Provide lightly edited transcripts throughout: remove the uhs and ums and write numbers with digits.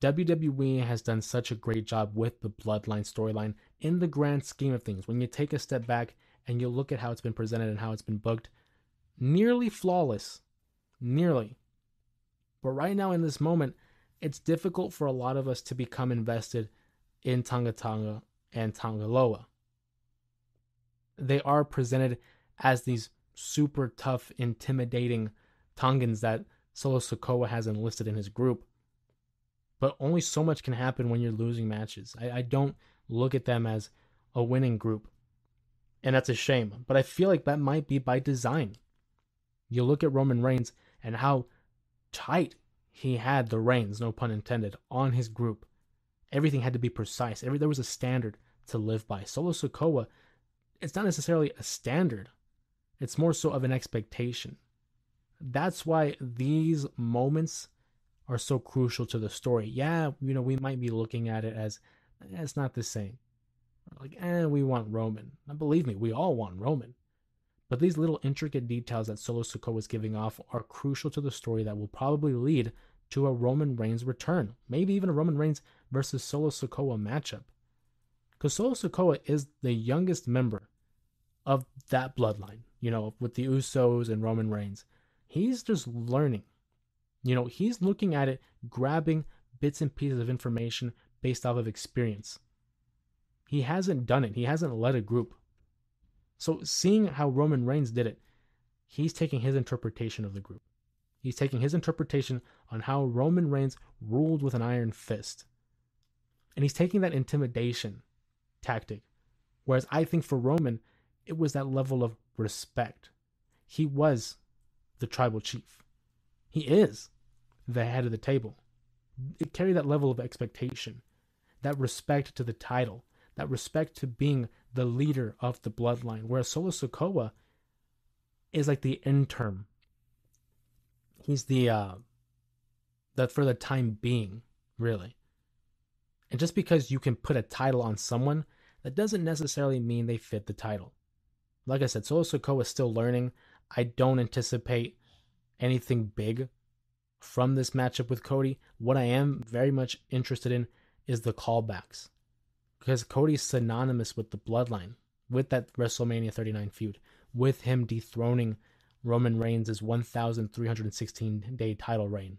WWE has done such a great job with the Bloodline storyline in the grand scheme of things. When you take a step back and you look at how it's been presented and how it's been booked, nearly flawless. Nearly. But right now in this moment, it's difficult for a lot of us to become invested in Tonga Tonga and Tangaloa. They are presented as these super tough, intimidating Tongans that Solo Sikoa has enlisted in his group. But only so much can happen when you're losing matches. I don't look at them as a winning group. And that's a shame. But I feel like that might be by design. You look at Roman Reigns and how tight he had the reins, no pun intended, on his group. Everything had to be precise. There was a standard to live by. Solo Sikoa, it's not necessarily a standard. It's more so of an expectation. That's why these moments are so crucial to the story. Yeah, we might be looking at it as it's not the same. Like, we want Roman. Now, believe me, we all want Roman. But these little intricate details that Solo Sikoa is giving off are crucial to the story that will probably lead to a Roman Reigns return. Maybe even a Roman Reigns versus Solo Sikoa matchup. Because Solo Sikoa is the youngest member of that bloodline, with the Usos and Roman Reigns. He's just learning. He's looking at it, grabbing bits and pieces of information based off of experience. He hasn't done it. He hasn't led a group. So seeing how Roman Reigns did it, he's taking his interpretation of the group. He's taking his interpretation on how Roman Reigns ruled with an iron fist. And he's taking that intimidation tactic. Whereas I think for Roman, it was that level of respect. He was the tribal chief. He is the head of the table. It carried that level of expectation, that respect to the title, that respect to being the leader of the bloodline. Whereas Solo Sikoa is like the intern. He's the for the time being, really. And just because you can put a title on someone, that doesn't necessarily mean they fit the title. Like I said, Solo Sikoa is still learning. I don't anticipate anything big from this matchup with Cody. What I am very much interested in is the callbacks. Because Cody's synonymous with the bloodline, with that WrestleMania 39 feud, with him dethroning Roman Reigns' 1,316-day title reign.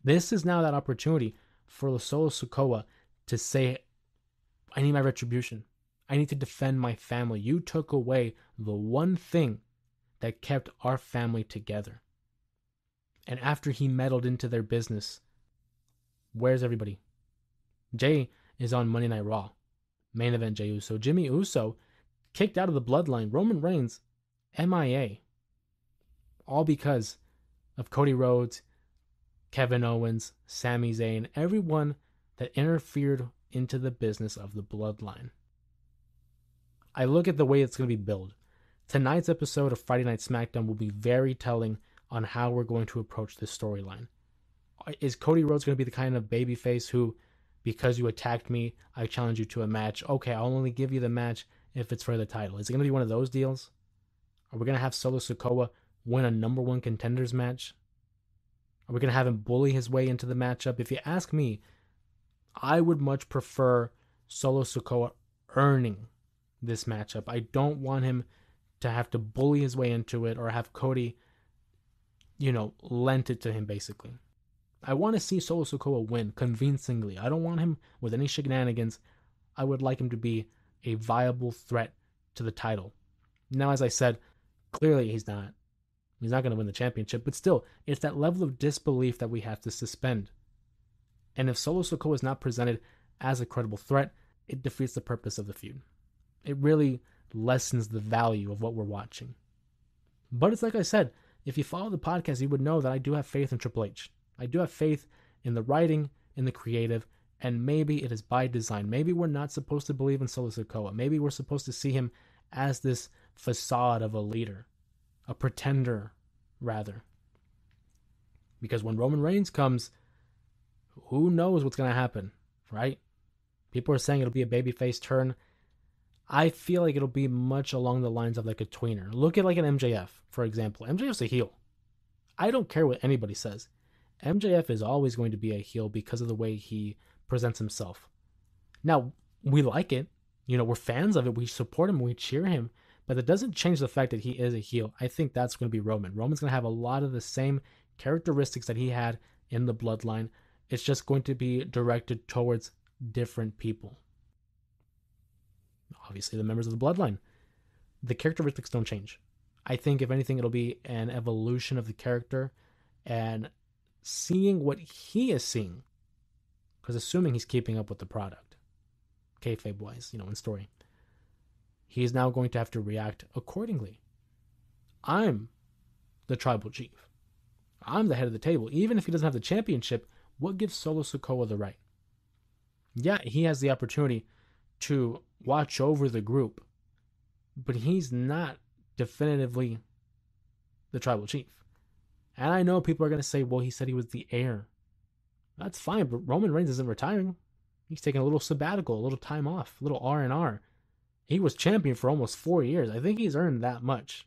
This is now that opportunity for Solo Sikoa to say, I need my retribution. I need to defend my family. You took away the one thing that kept our family together. And after he meddled into their business, where's everybody? Jay is on Monday Night Raw. Main event Jey Uso. Jimmy Uso kicked out of the bloodline. Roman Reigns, MIA. All because of Cody Rhodes, Kevin Owens, Sami Zayn, everyone that interfered into the business of the bloodline. I look at the way it's going to be billed. Tonight's episode of Friday Night SmackDown will be very telling on how we're going to approach this storyline. Is Cody Rhodes going to be the kind of babyface who, because you attacked me, I challenge you to a match? Okay, I'll only give you the match if it's for the title. Is it going to be one of those deals? Are we going to have Solo Sikoa win a number one contenders match? Are we going to have him bully his way into the matchup? If you ask me, I would much prefer Solo Sikoa earning this matchup. I don't want him to have to bully his way into it or have Cody, lent it to him basically. I want to see Solo Sikoa win convincingly. I don't want him with any shenanigans. I would like him to be a viable threat to the title. Now, as I said, clearly he's not. He's not going to win the championship, but still, it's that level of disbelief that we have to suspend. And if Solo Sikoa is not presented as a credible threat, it defeats the purpose of the feud. It really lessens the value of what we're watching. But it's like I said, if you follow the podcast, you would know that I do have faith in Triple H. I do have faith in the writing, in the creative, and maybe it is by design. Maybe we're not supposed to believe in Solo Sikoa. Maybe we're supposed to see him as this facade of a leader, a pretender, rather. Because when Roman Reigns comes, who knows what's going to happen, right? People are saying it'll be a babyface turn. I feel like it'll be much along the lines of like a tweener. Look at like an MJF, for example. MJF's a heel. I don't care what anybody says. MJF is always going to be a heel because of the way he presents himself. Now, we like it. We're fans of it. We support him. We cheer him. But that doesn't change the fact that he is a heel. I think that's going to be Roman. Roman's going to have a lot of the same characteristics that he had in the Bloodline. It's just going to be directed towards different people. Obviously, the members of the Bloodline. The characteristics don't change. I think, if anything, it'll be an evolution of the character and seeing what he is seeing. Because assuming he's keeping up with the product, kayfabe-wise, in story, he's now going to have to react accordingly. I'm the tribal chief. I'm the head of the table. Even if he doesn't have the championship, what gives Solo Sikoa the right? Yeah, he has the opportunity to watch over the group, but he's not definitively the tribal chief. And I know people are going to say, well, he said he was the heir. That's fine, but Roman Reigns isn't retiring. He's taking a little sabbatical, a little time off, a little R&R. He was champion for almost 4 years. I think he's earned that much.